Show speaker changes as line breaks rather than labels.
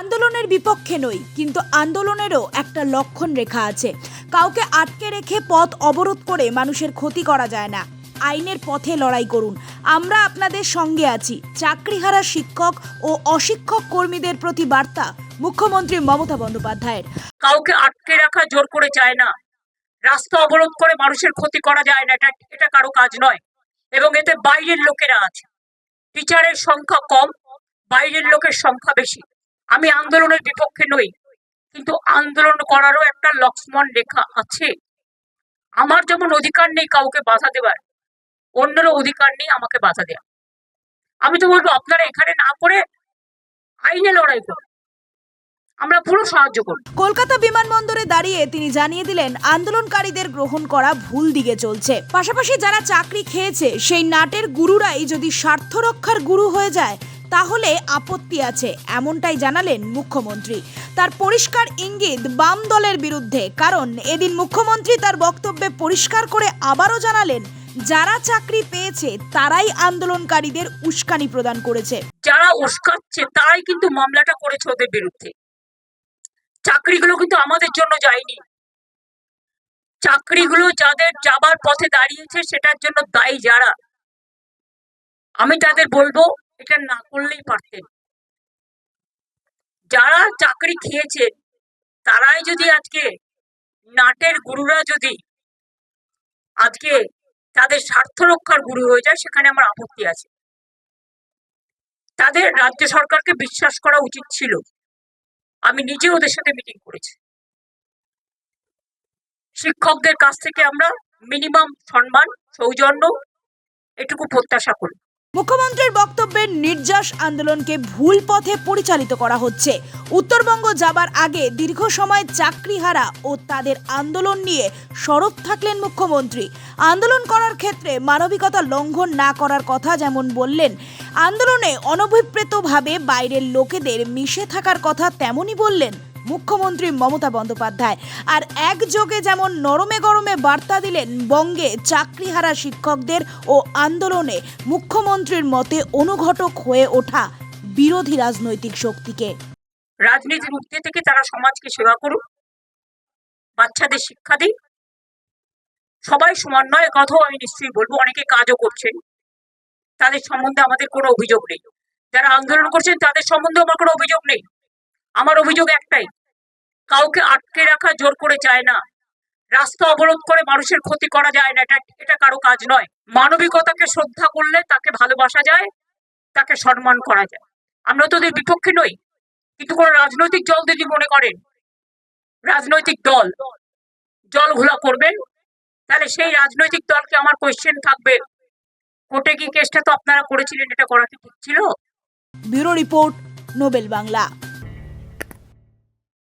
আন্দোলনের বিপক্ষে নই, কিন্তু আন্দোলনেরও একটা লক্ষণ রেখা আছে। কাউকে আটকে রেখে পথ অবরোধ করে মানুষের ক্ষতি করা যায় না। আইনের পথে লড়াই করুন, আমরা আপনাদের সঙ্গে আছি। চাকরিহারা শিক্ষক ও অশিক্ষক কর্মীদের প্রতি বার্তা মুখ্যমন্ত্রী মমতা বন্দ্যোপাধ্যায়ের।
কাউকে আটকে রাখা জোর করে চায় না, রাস্তা অবরোধ করে মানুষের ক্ষতি করা যায় না, এটা কারো কাজ নয়। এবং এতে বাইরের লোকেরা আছে, টিচারের সংখ্যা কম, বাইরের লোকের সংখ্যা বেশি। আমি আন্দোলনের বিপক্ষে নই, কিন্তু আন্দোলন করারও একটা লক্ষ্মণ রেখা আছে। আমার যেমন অধিকার নেই কাউকে বাধা দেবার, অন্যেরও অধিকার নেই আমাকে বাধা দেওয়া। আমি তো বলবো আপনারা এখানে না করে আইনে লড়াই করুন, আমরা পুরো সাহায্য করব।
কলকাতা বিমানবন্দরে দাঁড়িয়ে তিনি জানিয়ে দিলেন, আন্দোলনকারীদের গ্রহণ করা ভুল দিকে চলছে। পাশাপাশি যারা চাকরি খেয়েছে সেই নাটের গুরুরাই যদি স্বার্থ রক্ষার গুরু হয়ে যায় তাহলে আপত্তি আছে, এমনটাই জানালেন মুখ্যমন্ত্রী। তার পরিষ্কার ইঙ্গিত বাম দলের বিরুদ্ধে, কারণ এদিন মুখ্যমন্ত্রী তার বক্তব্যে পরিষ্কার করে আবারও জানালেন, যারা চাকরি পেয়েছে তারাই আন্দোলনকারীদের উস্কানি প্রদান করেছে।
যারা উস্কাচ্ছে তারাই কিন্তু মামলাটা করেছে ওদের বিরুদ্ধে। চাকরিগুলো কিন্তু আমাদের জন্য যায়নি, চাকরিগুলো যাদের যাবার পথে দাঁড়িয়েছে সেটার জন্য দায়ী যারা, আমি তাদের বলবো এটা না করলেই পারতেন। যারা চাকরি খেয়েছে তারাই যদি আজকে নাটের গুরুরা যদি আজকে তাদের স্বার্থ রক্ষার গুরু হয়ে যায়, সেখানে আমার আপত্তি আছে। তাদের রাজ্য সরকারকে বিশ্বাস করা উচিত ছিল। আমি নিজে ওদের সাথে মিটিং করেছি। শিক্ষকদের কাছ থেকে আমরা মিনিমাম সম্মান, সৌজন্য এটুকু প্রত্যাশা করি।
মুখ্যমন্ত্রীর বক্তব্যের নির্যাস আন্দোলনকে ভুল পথে পরিচালিত করা হচ্ছে। উত্তরবঙ্গ যাবার আগে দীর্ঘ সময় চাকরিহারা ও তাদের আন্দোলন নিয়ে সরব থাকলেন মুখ্যমন্ত্রী। আন্দোলন করার ক্ষেত্রে মানবিকতা লঙ্ঘন না করার কথা যেমন বললেন, আন্দোলনে অনভিপ্রেতভাবে বাইরের লোকেদের মিশে থাকার কথা তেমনই বললেন মুখ্যমন্ত্রী মমতা বন্দ্যোপাধ্যায়। আর একযোগে যেমন নরমে গরমে বার্তা দিলেন বঙ্গে চাকরিহারা শিক্ষকদের ও আন্দোলনে মুখ্যমন্ত্রীর মতে অনুঘটক হয়ে ওঠা বিরোধী রাজনৈতিক শক্তিকে।
রাজনীতির ঊর্ধ্বে থেকে তারা সমাজকে সেবা করুক, বাচ্চাদের শিক্ষা দিক। সবাই সমান নয়, কথাও আমি নিশ্চয়ই বলবো। অনেকে কাজও করছেন, তাদের সম্বন্ধে আমাদের কোনো অভিযোগ নেই। যারা আন্দোলন করছেন তাদের সম্বন্ধে আমার কোনো অভিযোগ নেই। আমার অভিযোগ একটাই, কাউকে আটকে রাখা জোর করে চায় না, রাস্তা অবরোধ করে মানুষের ক্ষতি করা যায় না, এটা কারো কাজ নয়। মানবিকতাকে শ্রদ্ধা করলে তাকে ভালোবাসা যায়, তাকে সম্মান করা যায়। আমরা তো ওদের বিপক্ষে নই, কিন্তু কোন রাজনৈতিক দল যদি মনে করেন রাজনৈতিক দল জল ঘোলা করবেন, তাহলে সেই রাজনৈতিক দলকে আমার কোয়েশ্চেন থাকবে, কোর্টে কি কেসটা তো আপনারা করেছিলেন, এটা করা কি ঠিক ছিল?
Bureau report, Nobel Bangla.